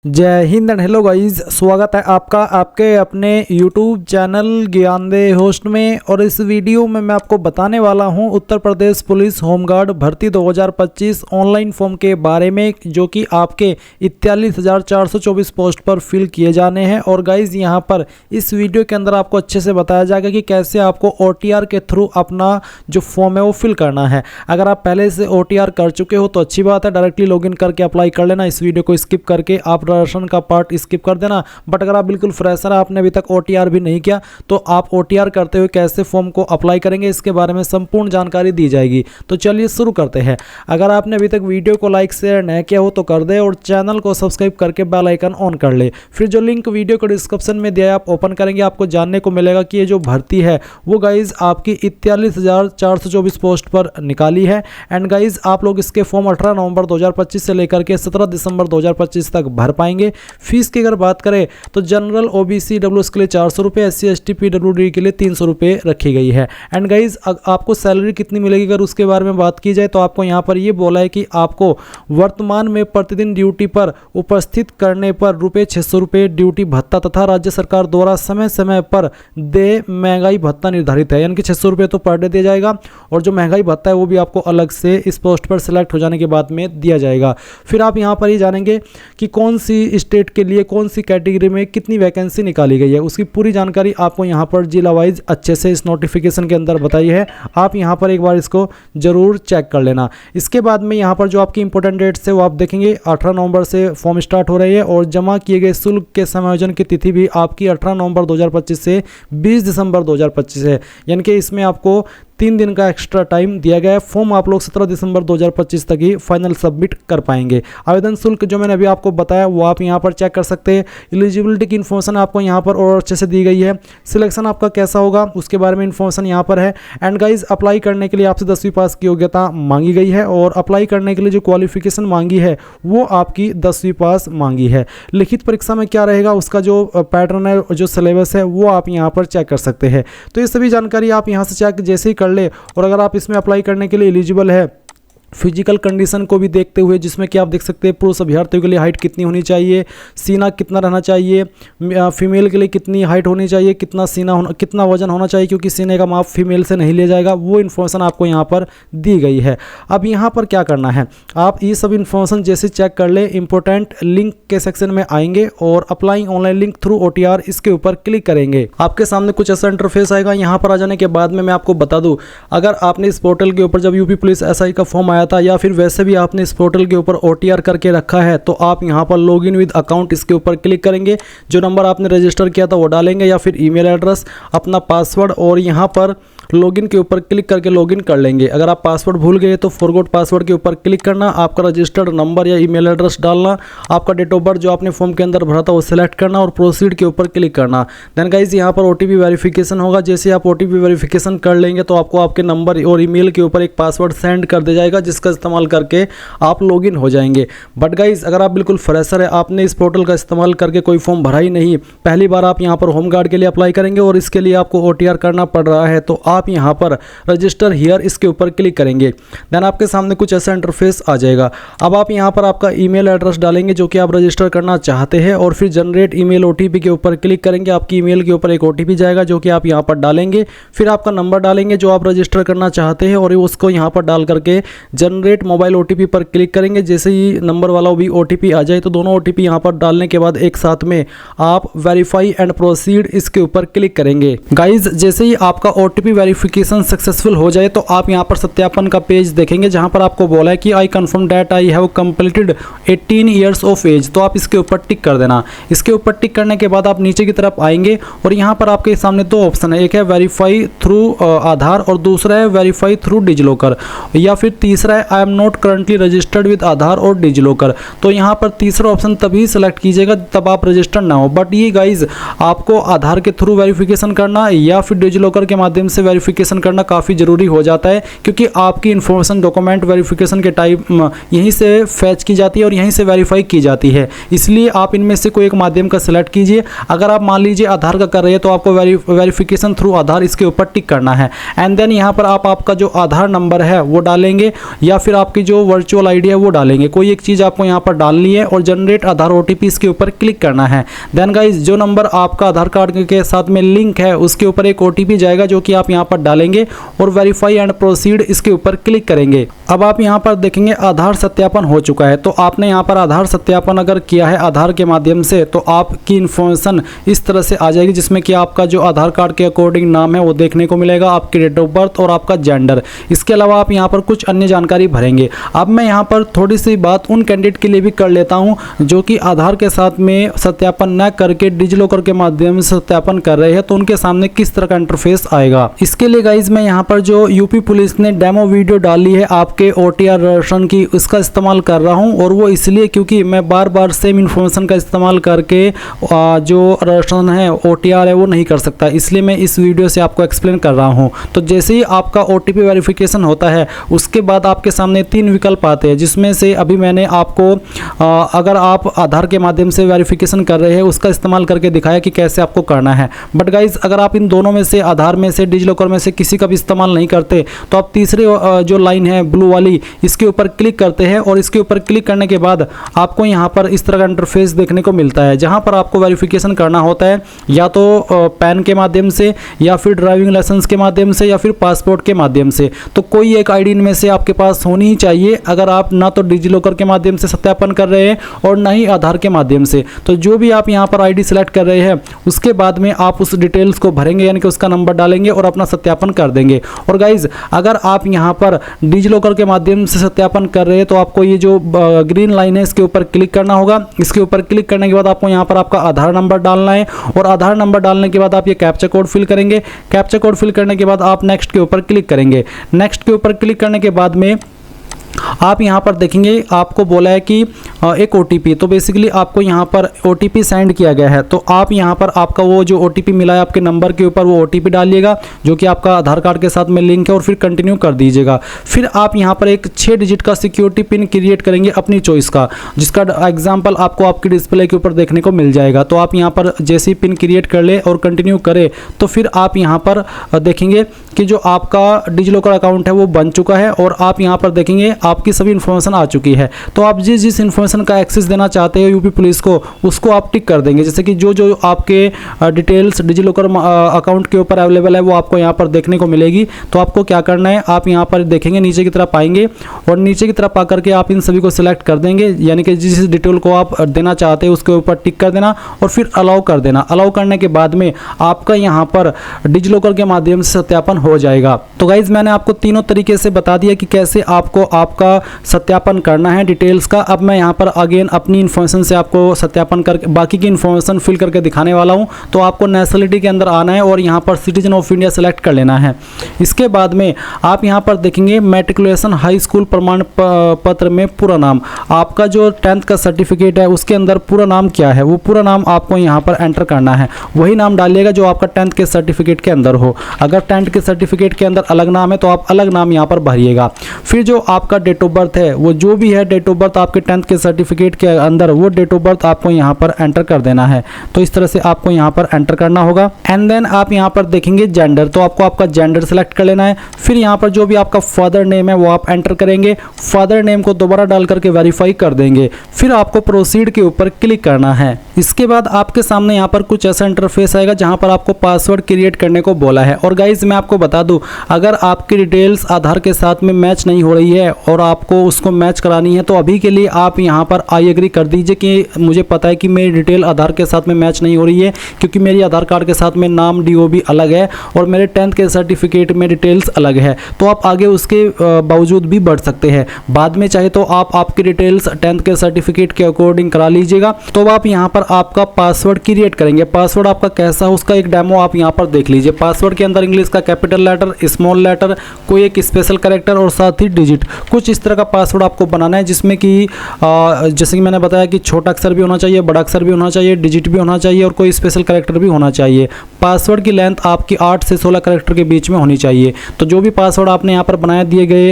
जय Hind and hello guys, स्वागत है आपका आपके अपने YouTube चैनल ज्ञानदे होस्ट में। और इस वीडियो में मैं आपको बताने वाला हूं उत्तर प्रदेश पुलिस होमगार्ड भर्ती 2025 ऑनलाइन फॉर्म के बारे में, जो कि आपके 41,424 पोस्ट पर फिल किए जाने हैं। और गाइस यहां पर इस वीडियो के अंदर आपको अच्छे से बताया जाएगा कि कैसे आपको OTR के थ्रू अपना जो फॉर्म है वो फिल करना है। अगर आप पहले से OTR कर चुके हो तो अच्छी बात है, डायरेक्टली लॉगिन करके अप्लाई कर लेना। इस वीडियो को स्किप करके आप राशन का पार्ट स्किप कर देना। बट अगर आप बिल्कुल फ्रेशर है, आपने अभी तक OTR भी नहीं किया, तो आप OTR करते हुए कैसे फॉर्म को अप्लाई करेंगे इसके बारे में संपूर्ण जानकारी दी जाएगी। तो चलिए शुरू करते हैं। अगर आपने अभी तक वीडियो को लाइक शेयर नहीं किया हो तो कर दे और चैनल को सब्सक्राइब करके बेल आइकन ऑन कर ले। फिर जो लिंक वीडियो को डिस्क्रिप्शन में दिया है आप ओपन करेंगे, आपको जानने को मिलेगा कि ये जो भर्ती है वो गाइज आपकी 41,424 पोस्ट पर निकाली है। एंड गाइज आप लोग इसके फॉर्म 18 नवंबर 2025 से लेकर के 17 दिसंबर 2025 तक भर पाएंगे। फीस की अगर बात करें तो जनरल OBC WS के लिए 400 रुपये, SC ST PWD के लिए 300 रुपये रखी गई है। एंड गाइज आपको सैलरी कितनी मिलेगी अगर उसके बारे में बात की जाए तो आपको यहाँ पर ये बोला है कि आपको वर्तमान में प्रतिदिन ड्यूटी पर उपस्थित करने पर ₹600 रुपये ड्यूटी भत्ता तथा राज्य सरकार द्वारा समय समय पर दे महंगाई भत्ता निर्धारित है, यानी कि 600 रुपये तो पर डे दिया जाएगा। और जो महंगाई भत्ता है वो भी आपको अलग से इस पोस्ट पर सिलेक्ट हो जाने के बाद में दिया जाएगा। फिर आप यहाँ पर ही जानेंगे कि कौन सी स्टेट के लिए कौन सी कैटेगरी में कितनी वैकेंसी निकाली गई है, उसकी पूरी जानकारी आपको यहाँ पर जिला वाइज अच्छे से इस नोटिफिकेशन के अंदर बताई है। आप यहाँ पर एक बार इसको जरूर चेक कर लेना। इसके बाद में यहाँ पर जो आपकी इंपॉर्टेंट डेट्स है वो आप देखेंगे 18 नवंबर से फॉर्म स्टार्ट हो रही है और जमा किए गए शुल्क के समायोजन की तिथि भी आपकी 18 नवंबर 2025 से 20 दिसंबर 2025 है, यानी कि इसमें आपको 3 दिन का एक्स्ट्रा टाइम दिया गया है। फॉर्म आप लोग 17 दिसंबर 2025 तक ही फाइनल सबमिट कर पाएंगे। आवेदन शुल्क जो मैंने अभी आपको बताया वो आप यहां पर चेक कर सकते हैं। एलिजिबिलिटी की इन्फॉर्मेशन आपको यहां पर और अच्छे से दी गई है। सिलेक्शन आपका कैसा होगा उसके बारे में इन्फॉर्मेशन यहां पर है। एंड गाइज अप्लाई करने के लिए आपसे 10वीं पास की योग्यता मांगी गई है और अप्लाई करने के लिए जो क्वालिफिकेशन मांगी है वो आपकी 10वीं पास मांगी है। लिखित परीक्षा में क्या रहेगा उसका जो पैटर्न है, जो सिलेबस है वो आप यहाँ पर चेक कर सकते हैं। तो ये सभी जानकारी आप यहाँ से चेक जैसे ही कर ले। और अगर आप इसमें अप्लाई करने के लिए एलिजिबल है, फिजिकल कंडीशन को भी देखते हुए, जिसमें कि आप देख सकते हैं पुरुष अभ्यर्थियों के लिए हाइट कितनी होनी चाहिए, सीना कितना रहना चाहिए, फीमेल के लिए कितनी हाइट होनी चाहिए, कितना सीना होना, कितना वजन होना चाहिए, क्योंकि सीने का माप फीमेल से नहीं लिया जाएगा, वो इन्फॉर्मेशन आपको यहाँ पर दी गई है। अब यहाँ पर क्या करना है, आप ये सब इन्फॉर्मेशन जैसे चेक कर ले, इंपॉर्टेंट लिंक के सेक्शन में आएंगे और applying online link through OTR इसके ऊपर क्लिक करेंगे। आपके सामने कुछ ऐसा इंटरफेस आएगा। यहाँ पर आ जाने के बाद में मैं आपको बता दूँ, अगर आपने इस पोर्टल के ऊपर जब यूपी पुलिस SI का फॉर्म आया था या फिर वैसे भी आपने इस पोर्टल के ऊपर OTR करके रखा है तो आप यहां पर लॉगिन विद अकाउंट इसके ऊपर क्लिक करेंगे। जो नंबर आपने रजिस्टर किया था वो डालेंगे या फिर ईमेल एड्रेस, अपना पासवर्ड, और यहां पर लॉगिन के ऊपर क्लिक करके लॉगिन कर लेंगे। अगर आप पासवर्ड भूल गए तो फॉरगॉट पासवर्ड के ऊपर क्लिक करना, आपका रजिस्टर्ड नंबर या ईमेल एड्रेस डालना, आपका डेट ऑफ बर्थ जो आपने फॉर्म के अंदर भरा था वो सिलेक्ट करना और प्रोसीड के ऊपर क्लिक करना। देन गाइज यहाँ पर OTP वेरिफिकेशन होगा। जैसे आप OTP वेरिफिकेशन कर लेंगे तो आपको आपके नंबर और ईमेल के ऊपर एक पासवर्ड सेंड कर दिया जाएगा, जिसका इस्तेमाल करके आप लॉगिन हो जाएंगे। बट गाइज अगर आप बिल्कुल फ्रेशर है, आपने इस पोर्टल का इस्तेमाल करके कोई फॉर्म भरा ही नहीं, पहली बार आप यहाँ पर होमगार्ड के लिए अप्लाई करेंगे और इसके लिए आपको OTR करना पड़ रहा है, तो आप यहाँ पर रजिस्टर हियर इसके ऊपर क्लिक करेंगे। देन आपके सामने कुछ ऐसा इंटरफेस आ जाएगा। अब आप यहाँ पर आपका ईमेल एड्रेस डालेंगे जो कि आप रजिस्टर करना चाहते हैं और फिर जनरेट ईमेल OTP के ऊपर क्लिक करेंगे। आपकी ईमेल के ऊपर एक OTP जाएगा जो कि आप यहाँ पर डालेंगे। फिर आपका नंबर डालेंगे जो आप रजिस्टर करना चाहते हैं और उसको यहाँ पर डाल करके जनरेट मोबाइल OTP पर क्लिक करेंगे। जैसे ही नंबर वाला भी OTP आ जाए तो दोनों OTP यहाँ पर डालने के बाद एक साथ में आप वेरीफाई एंड प्रोसीड इसके ऊपर क्लिक करेंगे। गाइज जैसे ही आपका OTP वेरिफिकेशन सक्सेसफुल हो जाए तो आप यहाँ पर सत्यापन का पेज देखेंगे जहाँ पर आपको बोला है कि I confirm that I have completed 18 years of age, तो आप इसके ऊपर टिक कर देना। इसके ऊपर टिक करने के बाद आप नीचे की तरफ आएंगे और यहाँ पर आपके सामने दो ऑप्शन है, एक है वेरीफाई थ्रू आधार और दूसरा है वेरीफाई थ्रू डिजिलॉकर, या फिर तीसरा है I am not currently registered with Aadhaar और डिजिलॉकर। तो यहाँ पर तीसरा ऑप्शन तभी सेलेक्ट कीजिएगा तब आप रजिस्टर्ड ना हो। बट ये गाइज आपको आधार के थ्रू वेरिफिकेशन करना या फिर डिजिलॉकर के माध्यम से वेरिफिकेशन करना काफ़ी ज़रूरी हो जाता है, क्योंकि आपकी इन्फॉर्मेशन डॉक्यूमेंट वेरिफिकेशन के टाइम यहीं से फैच की जाती है और यहीं से वेरीफाई की जाती है। इसलिए आप इनमें से कोई एक माध्यम का सिलेक्ट कीजिए। अगर आप मान लीजिए आधार का कर रहे हैं तो आपको वेरिफिकेशन थ्रू आधार इसके ऊपर टिक करना है। एंड देन यहाँ पर आप आपका जो आधार नंबर है वो डालेंगे या फिर आपकी जो वर्चुअल आईडी है वो डालेंगे। कोई एक चीज़ आपको यहाँ पर डालनी है और जनरेट आधार ओटीपी इसके ऊपर क्लिक करना है। देन गाइस जो नंबर आपका आधार कार्ड के साथ में लिंक है उसके ऊपर एक ओटीपी जाएगा जो कि आप यहाँ पर डालेंगे और वेरीफाई एंड प्रोसीड इसके ऊपर क्लिक करेंगे। अब आप यहाँ पर देखेंगे आधार सत्यापन हो चुका है। तो आपने यहाँ पर आधार सत्यापन अगर किया है आधार के माध्यम से तो आपकी इन्फॉर्मेशन इस तरह से आ जाएगी, जिसमें कि आपका जो आधार कार्ड के अकॉर्डिंग नाम है वो देखने को मिलेगा, आपकी डेट ऑफ बर्थ और आपका जेंडर। इसके अलावा आप यहाँ पर कुछ अन्य जानकारी भरेंगे। अब मैं यहाँ पर थोड़ी सी बात उन कैंडिडेट के लिए भी कर लेता हूँ जो कि आधार के साथ में सत्यापन न करके डिजिलॉकर के माध्यम से सत्यापन कर रहे हैं, तो उनके सामने किस तरह का इंटरफेस आएगा। इसके लिए गाइज मैं यहाँ पर जो यूपी पुलिस ने डेमो वीडियो डाली है आपके OTR रजिस्ट्रेशन की, उसका इस्तेमाल कर रहा हूँ। और वो इसलिए क्योंकि मैं बार बार सेम इन्फॉर्मेशन का इस्तेमाल करके जो रजिस्ट्रेशन है OTR है वो नहीं कर सकता, इसलिए मैं इस वीडियो से आपको एक्सप्लेन कर रहा हूँ। तो जैसे ही आपका OTP वेरिफिकेशन होता है उसके बाद आपके सामने 3 विकल्प आते हैं, जिसमें से अभी मैंने आपको अगर आप आधार के माध्यम से वेरिफिकेशन कर रहे हैं उसका इस्तेमाल करके दिखाया कि कैसे आपको करना है। बट गाइज अगर आप इन दोनों में से आधार में से डिजिलॉकर में से किसी का भी इस्तेमाल नहीं करते तो आप तीसरे जो लाइन है ब्लू वाली इसके ऊपर क्लिक करते हैं और इसके ऊपर क्लिक करने के बाद आपको यहाँ पर इस तरह का इंटरफेस देखने को मिलता है, जहाँ पर आपको वेरिफिकेशन करना होता है या तो पैन के माध्यम से या फिर ड्राइविंग लाइसेंस के माध्यम से या फिर पासपोर्ट के माध्यम से। तो कोई एक आईडी इनमें से आपके पास होनी ही चाहिए, अगर आप ना तो डिजिलॉकर के माध्यम से सत्यापन कर रहे हैं और ना ही आधार के माध्यम से। तो जो भी आप यहाँ पर आईडी सेलेक्ट कर रहे हैं उसके बाद में आप उस डिटेल्स को भरेंगे, यानी कि उसका नंबर डालेंगे और अपना सत्यापन कर देंगे। और गाइज अगर आप यहाँ पर डिजिलॉकर के माध्यम से सत्यापन कर रहे हैं तो आपको ये जो ग्रीन लाइन है इसके ऊपर क्लिक करना होगा। इसके ऊपर क्लिक करने के बाद आपको यहाँ पर आपका आधार नंबर डालना है और आधार नंबर डालने के बाद आप ये कैप्चा कोड फिल करेंगे। कैप्चा कोड फिल करने के बाद आप नेक्स्ट के ऊपर क्लिक करेंगे। नेक्स्ट के ऊपर क्लिक करने के बाद में आप यहाँ पर देखेंगे आपको बोला है कि एक OTP, तो बेसिकली आपको यहाँ पर OTP सेंड किया गया है। तो आप यहाँ पर आपका वो जो OTP मिला है आपके नंबर के ऊपर वो OTP डालिएगा जो कि आपका आधार कार्ड के साथ में लिंक है और फिर कंटिन्यू कर दीजिएगा। फिर आप यहाँ पर एक 6 डिजिट का सिक्योरिटी पिन क्रिएट करेंगे अपनी चॉइस का, जिसका एग्जाम्पल आपको आपकी डिस्प्ले के ऊपर देखने को मिल जाएगा। तो आप यहाँ पर जैसे ही पिन क्रिएट कर ले और कंटिन्यू करें तो फिर आप यहाँ पर देखेंगे कि जो आपका डिजिलॉकर अकाउंट है वो बन चुका है और आप यहाँ पर देखेंगे आपकी सभी इन्फॉर्मेशन आ चुकी है। तो आप जिस इन्फॉर्मेशन का एक्सेस देना चाहते हैं यूपी पुलिस को उसको आप टिक कर देंगे। जैसे कि जो आपके डिटेल्स डिजिलॉकर अकाउंट के ऊपर अवेलेबल है वो आपको यहाँ पर देखने को मिलेगी। तो आपको क्या करना है, आप यहाँ पर देखेंगे नीचे की तरफ आएंगे और नीचे की तरफ आकर के आप इन सभी को सिलेक्ट कर देंगे, यानी कि जिस डिटेल को आप देना चाहते हैं उसके ऊपर टिक कर देना और फिर अलाउ कर देना। अलाउ करने के बाद में आपका यहाँ पर डिजिलॉकर के माध्यम से सत्यापन हो जाएगा। तो गाइज मैंने आपको तीनों तरीके से बता दिया कि कैसे आपको आपका सत्यापन करना है डिटेल्स का। अब मैं यहाँ पर अगेन अपनी इन्फॉर्मेशन से आपको सत्यापन करके बाकी की इन्फॉर्मेशन फिल करके दिखाने वाला हूँ। तो आपको नेशनलिटी के अंदर आना है और यहाँ पर सिटीजन ऑफ इंडिया सेलेक्ट कर लेना है। इसके बाद में आप यहाँ पर देखेंगे मैट्रिकुलेशन हाई स्कूल प्रमाण पत्र में पूरा नाम, आपका जो 10th का सर्टिफिकेट है उसके अंदर पूरा नाम क्या है वो पूरा नाम आपको यहाँ पर एंटर करना है। वही नाम डालिएगा जो आपका 10th के सर्टिफिकेट के अंदर हो। अगर 10th के सर्टिफिकेट के अंदर अलग नाम है तो आप अलग नाम यहाँ पर भरिएगा। फिर जो आपका डेट ऑफ बर्थ है वो जो भी है डेट ऑफ बर्थ आपके 10th के सर्टिफिकेट के अंदर वो डेट ऑफ बर्थ आपको यहाँ पर एंटर कर देना है। तो इस तरह से आपको यहाँ पर एंटर करना होगा। एंड देन आप यहाँ पर देखेंगे जेंडर, तो आपको आपका जेंडर सेलेक्ट कर लेना है। फिर यहाँ पर जो भी आपका फादर नेम है वो आप एंटर करेंगे। फादर नेम को दोबारा डाल करके वेरीफाई कर देंगे। फिर आपको प्रोसीड के ऊपर क्लिक करना है। इसके बाद आपके सामने यहाँ पर कुछ ऐसा इंटरफेस आएगा जहाँ पर आपको पासवर्ड क्रिएट करने को बोला है। और गाइज मैं आपको बता दूँ, अगर आपकी डिटेल्स आधार के साथ में मैच नहीं हो रही है और आपको उसको मैच करानी है तो अभी के लिए आप यहाँ पर आई एग्री कर दीजिए कि मुझे पता है कि मेरी डिटेल आधार के साथ में मैच नहीं हो रही है, क्योंकि मेरी आधार कार्ड के साथ में नाम DOB अलग है और मेरे 10th के सर्टिफिकेट में डिटेल्स अलग है। तो आप आगे उसके बावजूद भी बढ़ सकते हैं। बाद में चाहे तो आप आपकी डिटेल्स 10th के सर्टिफिकेट के अकॉर्डिंग करा लीजिएगा। तो आप यहाँ पर आपका पासवर्ड क्रिएट करेंगे। पासवर्ड आपका कैसा है उसका एक डेमो आप यहाँ पर देख लीजिए। पासवर्ड के अंदर इंग्लिश का कैपिटल लेटर, स्मॉल लेटर, कोई एक स्पेशल कैरेक्टर और साथ ही डिजिट, कुछ कुछ इस तरह का पासवर्ड आपको बनाना है, जिसमें कि जैसे कि मैंने बताया कि छोटा अक्षर भी होना चाहिए, बड़ा अक्षर भी होना चाहिए, डिजिट भी होना चाहिए और कोई स्पेशल कैरेक्टर भी होना चाहिए। पासवर्ड की लेंथ आपकी 8 से 16 कैरेक्टर के बीच में होनी चाहिए। तो जो भी पासवर्ड आपने यहाँ पर बनाया दिए गए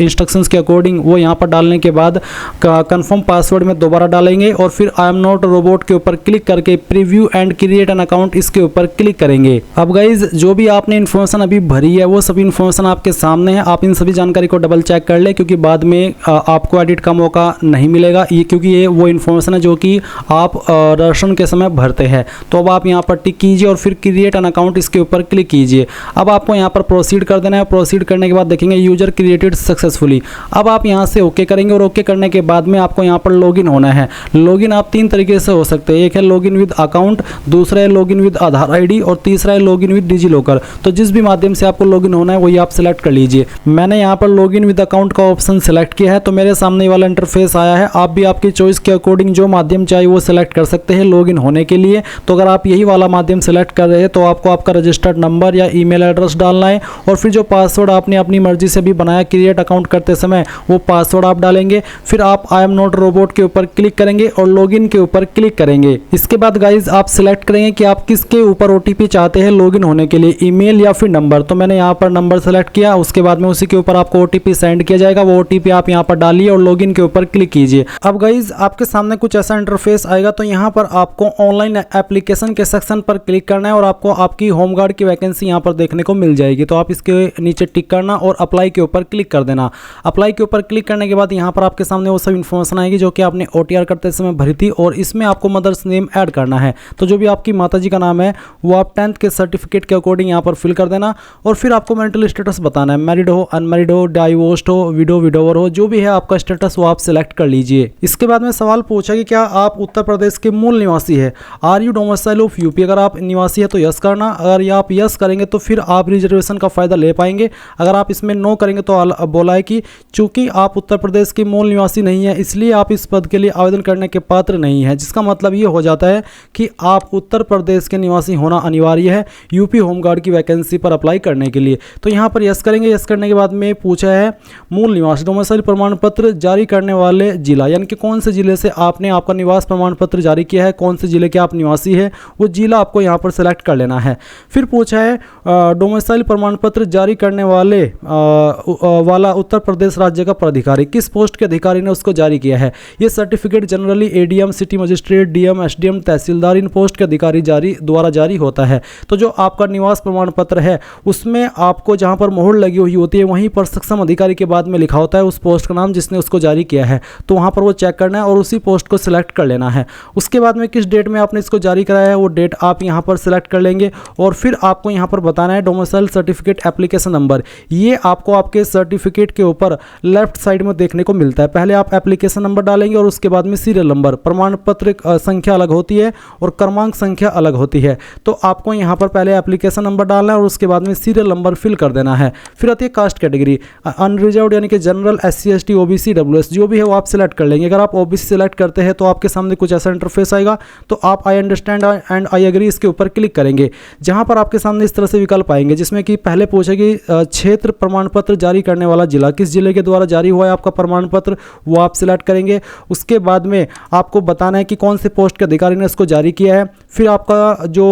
इंस्ट्रक्शंस के अकॉर्डिंग, वो यहाँ पर डालने के बाद कंफर्म पासवर्ड में दोबारा डालेंगे और फिर आई एम नॉट रोबोट के ऊपर क्लिक करके preview and create an account इसके ऊपर क्लिक करेंगे। अब गाइज जो भी आपने इन्फॉर्मेशन अभी भरी है वो सभी इन्फॉर्मेशन आपके सामने है। आप इन सभी जानकारी को डबल चेक कर ले, क्योंकि बाद में आपको एडिट का मौका नहीं मिलेगा, ये क्योंकि ये वो इन्फॉर्मेशन है जो कि आप रजिस्ट्रेशन के समय भरते हैं। तो अब आप यहाँ पर टिक कीजिए और फिर क्रिएट एन अकाउंट इसके ऊपर क्लिक कीजिए। अब आपको यहाँ पर प्रोसीड कर देना है। प्रोसीड करने के बाद देखेंगे यूजर क्रिएटेड सक्सेसफुली। अब आप यहाँ से ओके करेंगे और ओके करने के बाद में आपको यहाँ पर लॉगिन होना है। लॉगिन आप 3 तरीके से हो सकते हैं। एक है लॉगिन विद अकाउंट, दूसरा है लॉगिन विद आधार आईडी और तीसरा है लॉगिन विद डिजी लॉकर। तो जिस भी माध्यम से आपको लॉगिन होना है वही आप सिलेक्ट कर लीजिए। मैंने यहाँ पर लॉगिन विद अकाउंट का ऑप्शन सिलेक्ट किया है, तो मेरे सामने वाला इंटरफेस आया है। आप भी आपकी चॉइस के अकॉर्डिंग जो माध्यम चाहिए वो सिलेक्ट कर सकते हैं लॉगिन होने के लिए। तो अगर आप यही वाला माध्यम सिलेक्ट कर रहे हैं तो आपको आपका रजिस्टर्ड नंबर या ईमेल एड्रेस डालना है और फिर जो पासवर्ड आपने अपनी मर्जी से भी बनाया क्रिएट अकाउंट करते समय वो पासवर्ड आप डालेंगे। फिर आप आई एम नॉट रोबोट के ऊपर क्लिक करेंगे और लॉगिन के ऊपर क्लिक करेंगे। इसके बाद गाइज आप सिलेक्ट करेंगे कि आप किसके ऊपर ओटीपी चाहते हैं लॉगिन होने के लिए, ईमेल या फिर नंबर। तो मैंने यहाँ पर नंबर सेलेक्ट किया, उसके बाद में उसी के ऊपर आपको ओटीपी सेंड किया जाएगा। वो ओटीपी आप यहाँ पर डालिए और लॉगिन के ऊपर क्लिक कीजिए। अब गाइज आपके सामने कुछ ऐसा इंटरफेस आएगा। तो यहाँ पर आपको ऑनलाइन एप्लीकेशन के सेक्शन पर क्लिक करना है और आपको आपकी होमगार्ड की वैकेंसी यहाँ पर देखने को मिल जाएगी। तो आप इसके नीचे टिक करना और अप्लाई के ऊपर क्लिक कर देना। अप्लाई के ऊपर क्लिक करने के बाद यहाँ पर आपके सामने वो सब इन्फॉर्मेशन आएगी जो कि आपने ओटीआर करते समय भरी थी और इसमें आपको मदर्स नेम ऐड करना है। तो जो भी आपकी माताजी का नाम है वो आप 10th के सर्टिफिकेट के अकॉर्डिंग यहाँ पर फिल कर देना और फिर आपको मेंटल स्टेटस बताना है, मैरिड हो, अनमैरिड हो, डाइवोर्स्ड हो, विडो विडोवर हो, जो भी है आपका स्टेटस वो आप सिलेक्ट कर लीजिए। इसके बाद में सवाल पूछा कि क्या आप उत्तर प्रदेश के मूल निवासी है, are you domicile of UP. अगर आप निवासी है तो यस करना। अगर ये आप यस करेंगे तो फिर आप रिजर्वेशन का फायदा ले पाएंगे। अगर आप इसमें नो करेंगे तो बोला है कि चूंकि आप उत्तर प्रदेश के मूल निवासी नहीं है इसलिए आप इस पद के लिए आवेदन करने के पात्र नहीं है, जिसका मतलब ये हो जाता है कि आप उत्तर प्रदेश के निवासी होना अनिवार्य है यूपी होमगार्ड की वैकेंसी पर अप्लाई करने के लिए। तो यहाँ पर यस करेंगे। यस करने के बाद में पूछा है मूल निवास डोमिसाइल प्रमाण पत्र जारी करने वाले जिला, यानी कि कौन से जिले से आपने आपका निवास प्रमाण पत्र जारी किया है, कौन से जिले के आप निवासी है, वो जिला आपको यहाँ पर सेलेक्ट कर लेना है। फिर पूछा है डोमिसाइल प्रमाण पत्र जारी करने वाला उत्तर प्रदेश राज्य का प्राधिकारी, किस पोस्ट के अधिकारी ने उसको जारी किया है। ये certificate generally ADM, city magistrate, DM, SDM, tehsildar, इन पोस्ट के अधिकारी द्वारा जारी होता है। तो जो आपका निवास प्रमाण पत्र है उसमें आपको जहां पर मोहर लगी हुई होती है वहीं पर सक्षम अधिकारी के बाद में लिखा होता है उस पोस्ट का नाम जिसने उसको जारी किया है। तो वहां पर वो चेक करना है और उसी पोस्ट को सिलेक्ट कर लेना है। उसके बाद में किस डेट में आपने इसको जारी कराया है वो डेट आप यहां पर सिलेक्ट कर लेंगे और फिर आपको यहां पर बताना है डोमिसाइल सर्टिफिकेट एप्लीकेशन नंबर। ये आपको आपके सर्टिफिकेट के ऊपर लेफ्ट साइड में देखने को मिलता है। पहले आप एप्लीकेशन नंबर डालेंगे और उसके बाद में सीरियल नंबर, प्रमाण पत्र संख्या अलग होती है और क्रमांक संख्या अलग होती है। तो आपको यहाँ पर पहले एप्लीकेशन नंबर डालना है और उसके बाद में सीरियल नंबर फिल कर देना है। फिर आती है कास्ट कैटेगरी, अनरिजर्व्ड यानी कि general, SC ST OBC WS जो भी है वो आप सिलेक्ट कर लेंगे। अगर आप OBC सिलेक्ट करते हैं तो आपके सामने कुछ ऐसा इंटरफेस आएगा। तो आप I understand and I agree इसके ऊपर क्लिक करेंगे, जहां पर आपके सामने इस तरह से विकल्प आएंगे जिसमें कि पहले पूछेगी क्षेत्र प्रमाण पत्र जारी करने वाला जिला, किस जिले के द्वारा जारी हुआ है आपका प्रमाण पत्र वो आप सिलेक्ट करेंगे। उसके बाद में आपको बताना है कि कौन से पोस्ट के अधिकारी ने इसको जारी किया है। फिर आपका जो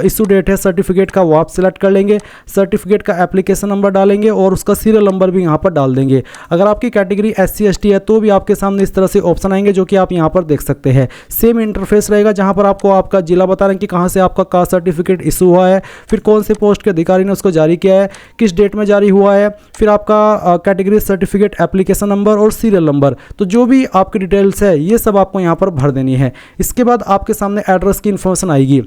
इशू डेट है सर्टिफिकेट का वो आप सिलेक्ट कर लेंगे। सर्टिफिकेट का एप्लीकेशन नंबर डालेंगे और उसका सीरियल नंबर भी यहाँ पर डाल देंगे। अगर आपकी कैटेगरी SC ST है तो भी आपके सामने इस तरह से ऑप्शन आएंगे जो कि आप यहाँ पर देख सकते हैं। सेम इंटरफेस रहेगा जहाँ पर आपको आपका जिला बता रहे हैं कि कहाँ से आपका कास्ट सर्टिफिकेट इशू हुआ है, फिर कौन से पोस्ट के अधिकारी ने उसको जारी किया है, किस डेट में जारी हुआ है, फिर आपका कैटेगरी सर्टिफिकेट एप्लीकेशन नंबर और सीरियल नंबर। तो जो भी आपकी डिटेल्स है ये सब आपको यहाँ पर भर देनी है। इसके बाद आपके सामने एड्रेस की इन्फॉर्मेशन आएगी।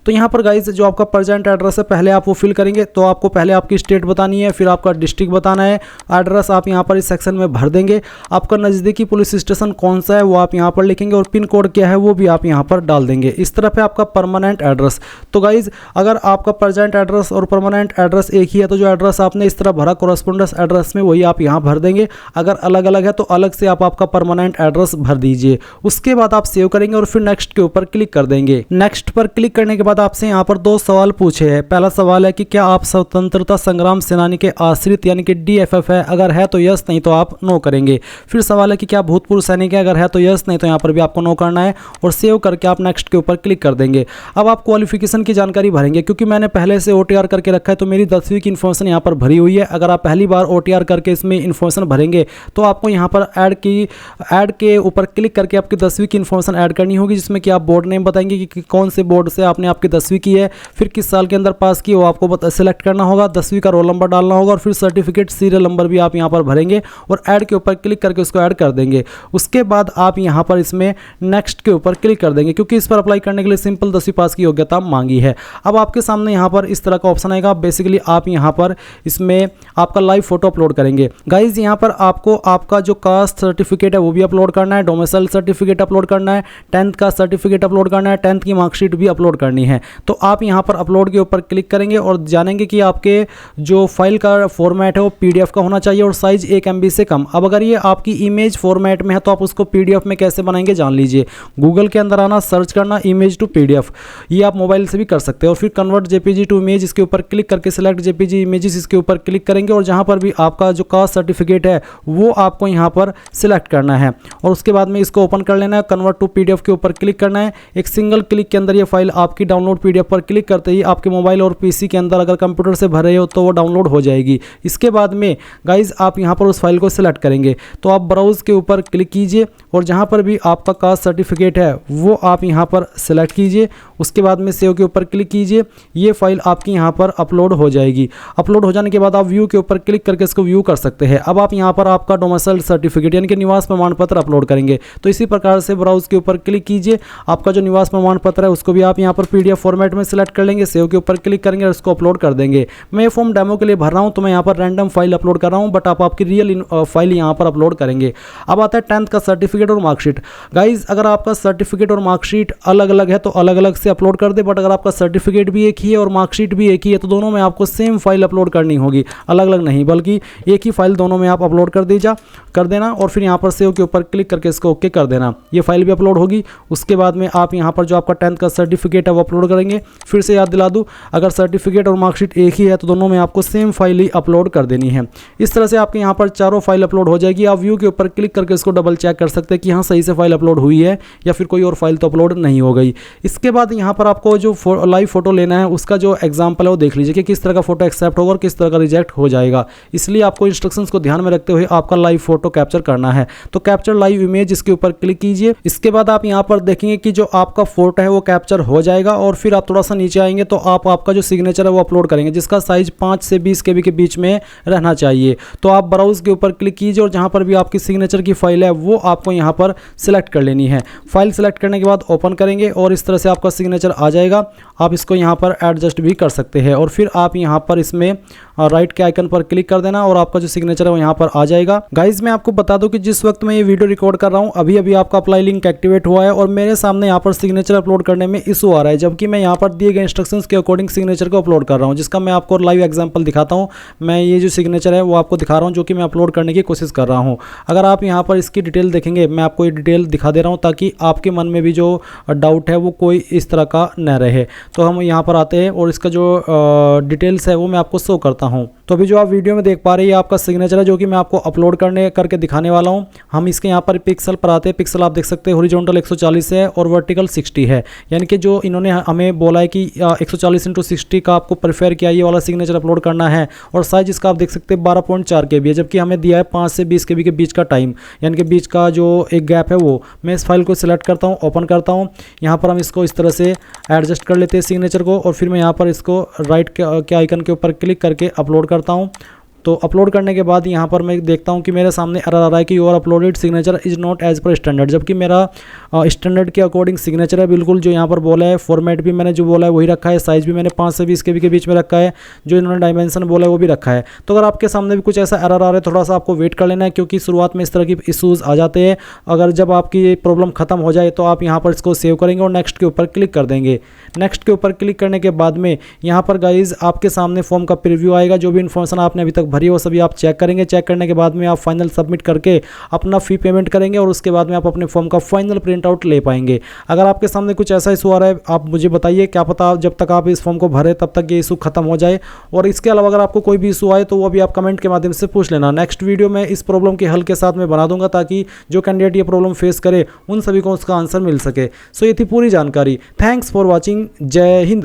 तो यहाँ पर गाइस जो आपका प्रेजेंट एड्रेस है पहले आप वो फिल करेंगे। तो आपको पहले आपकी स्टेट बतानी है, फिर आपका डिस्ट्रिक्ट बताना है, एड्रेस आप यहाँ पर इस सेक्शन में भर देंगे। आपका नज़दीकी पुलिस स्टेशन कौन सा है वो आप यहाँ पर लिखेंगे और पिन कोड क्या है वो भी आप यहाँ पर डाल देंगे। इस तरह पे आपका परमानेंट एड्रेस। तो गाइज अगर आपका प्रेजेंट एड्रेस और परमानेंट एड्रेस एक ही है तो जो एड्रेस आपने इस तरह भरा कोरस्पोंडेंस एड्रेस में वही आप यहाँ भर देंगे। अगर अलग अलग है तो अलग से आप आपका परमानेंट एड्रेस भर दीजिए। उसके बाद आप सेव करेंगे और फिर नेक्स्ट के ऊपर क्लिक कर देंगे। नेक्स्ट पर क्लिक करने के बाद आपसे यहाँ पर 2 सवाल पूछे हैं। पहला सवाल है कि क्या आप स्वतंत्रता संग्राम सेनानी के आश्रित यानी कि DFF है, अगर है तो यस, नहीं तो आप नो करेंगे। फिर सवाल है कि क्या भूतपूर्व सैनिक है, अगर है तो यस, नहीं तो यहाँ पर भी आपको नो करना है और सेव करके आप नेक्स्ट के ऊपर क्लिक कर देंगे। अब आप क्वालिफिकेशन की जानकारी भरेंगे, क्योंकि मैंने पहले से OTR करके रखा है तो मेरी 10वीं की इन्फॉर्मेशन यहाँ पर भरी हुई है। अगर आप पहली बार OTR करके इसमें इन्फॉर्मेशन भरेंगे तो आपको यहाँ पर ऐड के ऊपर क्लिक करके आपकी 10वीं की इन्फॉर्मेशन ऐड करनी होगी, जिसमें कि आप बोर्ड नेम बताएंगे कि कौन से बोर्ड से आपने आपकी 10वीं की है, फिर किस साल के अंदर पास की वो आपको सेलेक्ट करना होगा, 10वीं का रोल नंबर डालना होगा और फिर सर्टिफिकेट सीरियल नंबर भी आप यहाँ पर भरेंगे और ऐड के ऊपर क्लिक करके उसको ऐड कर देंगे। उसके बाद आप यहाँ पर इसमें नेक्स्ट के ऊपर क्लिक कर देंगे, क्योंकि इस पर अप्लाई करने के लिए सिंपल 10वीं पास की योग्यता मांगी है। अब आपके सामने यहाँ पर इस तरह का ऑप्शन आएगा। बेसिकली आप यहाँ पर इसमें आपका लाइव फोटो अपलोड करेंगे। गाइज यहाँ पर आपको आपका जो कास्ट सर्टिफिकेट है वो भी अपलोड करना है, डोमिसाइल सर्टिफिकेट अपलोड करना है, 10th का सर्टिफिकेट अपलोड करना है, 10th की मार्कशीट भी अपलोड करनी है। तो आप यहाँ पर अपलोड के ऊपर क्लिक करेंगे और जानेंगे कि आपके जो फाइल का फॉर्मेट है वो PDF का होना चाहिए और साइज 1 MB से कम। अब अगर ये आपकी इमेज फॉर्मेट में है तो आप उसको PDF में कैसे बनाएंगे जान लीजिए। गूगल के अंदर आना, सर्च करना इमेज टू PDF, ये आप मोबाइल से भी कर सकते हैं और फिर कन्वर्ट JPG टू इमेज इसके ऊपर क्लिक करके सिलेक्ट JPG इमेजेस इसके ऊपर क्लिक करेंगे और जहाँ पर भी आपका जो कास्ट सर्टिफिकेट है वो आपको यहाँ पर सिलेक्ट करना है और उसके बाद में इसको ओपन कर लेना है। कन्वर्ट टू PDF के ऊपर क्लिक करना है। एक सिंगल क्लिक के अंदर ये फाइल आपकी डाउनलोड PDF पर क्लिक करते ही आपके मोबाइल और PC के अंदर अगर कंप्यूटर से भर रहे हो तो वो डाउनलोड हो जाएगी। इसके बाद में गाइज आप यहाँ पर उस फाइल को सिलेक्ट करेंगे तो आप ब्राउज के ऊपर क्लिक कीजिए और जहाँ पर भी आपका कास्ट सर्टिफिकेट है वो आप यहाँ पर सिलेक्ट कीजिए। उसके बाद में सेव के ऊपर क्लिक कीजिए। ये फाइल आपकी यहाँ पर अपलोड हो जाएगी। अपलोड हो जाने के बाद आप व्यू के ऊपर क्लिक करके इसको व्यू कर सकते हैं। अब आप यहाँ पर आपका डोमिसाइल सर्टिफिकेट यानी कि निवास प्रमाण पत्र अपलोड करेंगे। तो इसी प्रकार से ब्राउज के ऊपर क्लिक कीजिए। आपका जो निवास प्रमाण पत्र है उसको भी आप यहाँ पर PDF फॉर्मेट में सिलेक्ट कर लेंगे, सेव के ऊपर क्लिक करेंगे और इसको अपलोड कर देंगे। मैं ये फॉर्म डेमो के लिए भर रहा हूँ तो मैं यहाँ पर रैंडम फाइल अपलोड कर रहा हूँ, बट आप आपकी रियल फाइल यहाँ पर अपलोड करेंगे। अब आता है 10th का सर्टिफिकेट और मार्कशीट। गाइज अगर आपका सर्टिफिकेट और मार्कशीट अलग अलग है तो अलग अलग से अपलोड कर दे, बट अगर आपका सर्टिफिकेट भी एक ही है और मार्कशीट भी एक ही है तो दोनों में आपको सेम फाइल अपलोड करनी होगी, अलग अलग नहीं, बल्कि एक ही फाइल दोनों में आप अपलोड कर देना और फिर यहाँ पर सेव के ऊपर क्लिक करके इसको ओके कर देना। ये फाइल भी अपलोड होगी। उसके बाद में आप यहाँ पर जो आपका 10th का सर्टिफिकेट है वो अपलोड करेंगे। फिर से याद दिला दूँ, अगर सर्टिफिकेट और मार्कशीट एक ही है तो दोनों में आपको सेम फाइल ही अपलोड कर देनी है। इस तरह से आपके यहाँ पर चारों फाइल अपलोड हो जाएगी। आप व्यू के ऊपर क्लिक करके इसको डबल चेक कर सकते हैं कि हाँ सही से फाइल अपलोड हुई है या फिर कोई और फाइल तो अपलोड नहीं हो गई। इसके बाद यहाँ पर आपको जो लाइव फोटो लेना है उसका जो एग्जाम्पल है वो देख लीजिए कि किस तरह का फोटो एक्सेप्ट होगा और किस तरह का रिजेक्ट हो जाएगा। इसलिए आपको इंस्ट्रक्शंस को ध्यान में रखते हुए आपका लाइव फोटो कैप्चर करना है। तो कैप्चर लाइव इमेज इसके ऊपर क्लिक कीजिए। इसके बाद आप यहाँ पर देखेंगे कि जो आपका फोटो है वो कैप्चर हो जाएगा और फिर आप थोड़ा सा नीचे आएंगे तो आप आपका जो सिग्नेचर है वो अपलोड करेंगे, जिसका साइज 5 से 20 KB के बीच में रहना चाहिए। तो आप ब्राउज के ऊपर क्लिक कीजिए और जहाँ पर भी आपकी सिग्नेचर की फाइल है वो आपको यहाँ पर सिलेक्ट कर लेनी है। फाइल सिलेक्ट करने के बाद ओपन करेंगे और इस तरह से आपका सिग्नेचर आ जाएगा। आप इसको यहाँ पर एडजस्ट भी कर सकते हैं और फिर आप यहाँ पर इसमें राइट के आइकन पर क्लिक कर देना और आपका जो सिग्नेचर है वो यहाँ पर आ जाएगा। गाइज मैं आपको बता दूं कि जिस वक्त मैं ये वीडियो रिकॉर्ड कर रहा हूँ अभी अभी आपका अप्लाई लिंक एक्टिवेट हुआ है और मेरे सामने यहाँ पर सिग्नेचर अपलोड करने में इशू आ रहा है, जबकि मैं यहाँ पर दिए गए इंस्ट्रक्शंस के अकॉर्डिंग सिग्नेचर को अपलोड कर रहा हूँ, जिसका मैं आपको लाइव एग्जांपल दिखाता हूँ। मैं ये जो सिग्नेचर है वो आपको दिखा रहा हूँ जो कि मैं अपलोड करने की कोशिश कर रहा हूँ। अगर आप यहाँ पर इसकी डिटेल देखेंगे, मैं आपको ये डिटेल दिखा दे रहा हूँ ताकि आपके मन में भी जो डाउट है वो कोई इस तरह का न रहे। तो हम यहाँ पर आते हैं और इसका जो डिटेल्स है वो मैं आपको शो करता हूँ। तो अभी जो आप वीडियो में देख पा रहे हैं आपका सिग्नेचर है जो कि मैं आपको अपलोड करके दिखाने वाला हूं। हम इसके यहाँ पर पिक्सल पर आते हैं। पिक्सल आप देख सकते हैं हॉरिजॉन्टल 140 है और वर्टिकल 60 है, यानी कि जो इन्होंने हमें बोला है कि 140x60 का आपको प्रेफर किया ये वाला सिग्नेचर अपलोड करना है और साइज इसका आप देख सकते हैं 12.4 KB है, जबकि हमें दिया है 5 से 20 KB के बीच का टाइम, यानी कि बीच का जो एक गैप है वो। मैं इस फाइल को सिलेक्ट करता हूँ, ओपन करता हूँ। यहाँ पर हम इसको इस तरह से एडजस्ट कर लेते हैं सिग्नेचर को और फिर मैं यहाँ पर इसको राइट के आइकन के ऊपर क्लिक करके अपलोड करता हूँ। तो अपलोड करने के बाद यहाँ पर मैं देखता हूँ कि मेरे सामने एरर आ रहा है कि your uploaded signature is not as per standard, जबकि मेरा स्टैंडर्ड के अकॉर्डिंग सिग्नेचर है बिल्कुल जो यहाँ पर बोला है। फॉर्मेट भी मैंने जो बोला है वही रखा है, साइज़ भी मैंने 5 से 20 KB के बीच में रखा है, जो इन्होंने डायमेंशन बोला है वो भी रखा है। तो अगर आपके सामने भी कुछ ऐसा एरर आ रहा है थोड़ा सा आपको वेट कर लेना है, क्योंकि शुरुआत में इस तरह की इशूज़ आ जाते हैं। अगर जब आपकी ये प्रॉब्लम खत्म हो जाए तो आप यहाँ पर इसको सेव करेंगे और नेक्स्ट के ऊपर क्लिक कर देंगे। नेक्स्ट के ऊपर क्लिक करने के बाद में यहाँ पर गाइज आपके सामने फॉर्म का प्रीव्यू आएगा। जो भी इन्फॉर्मेशन आपने अभी तक भरी है वो सभी आप चेक करेंगे। चेक करने के बाद में आप फाइनल सबमिट करके अपना फ़ी पेमेंट करेंगे और उसके बाद में आप अपने फॉर्म का फाइनल प्रिंट आउट ले पाएंगे। अगर आपके सामने कुछ ऐसा इशू आ रहा है आप मुझे बताइए, क्या पता जब तक आप इस फॉर्म को भरें तब तक ये इशू खत्म हो जाए। और इसके अलावा अगर आपको कोई भी इशू आए तो वो भी आप कमेंट के माध्यम से पूछ लेना। नेक्स्ट वीडियो में इस प्रॉब्लम के हल के साथ में बना दूंगा ताकि जो कैंडिडेट ये प्रॉब्लम फेस करे उन सभी को उसका आंसर मिल सके। सो ये थी पूरी जानकारी। Thanks for watching. जय हिंद।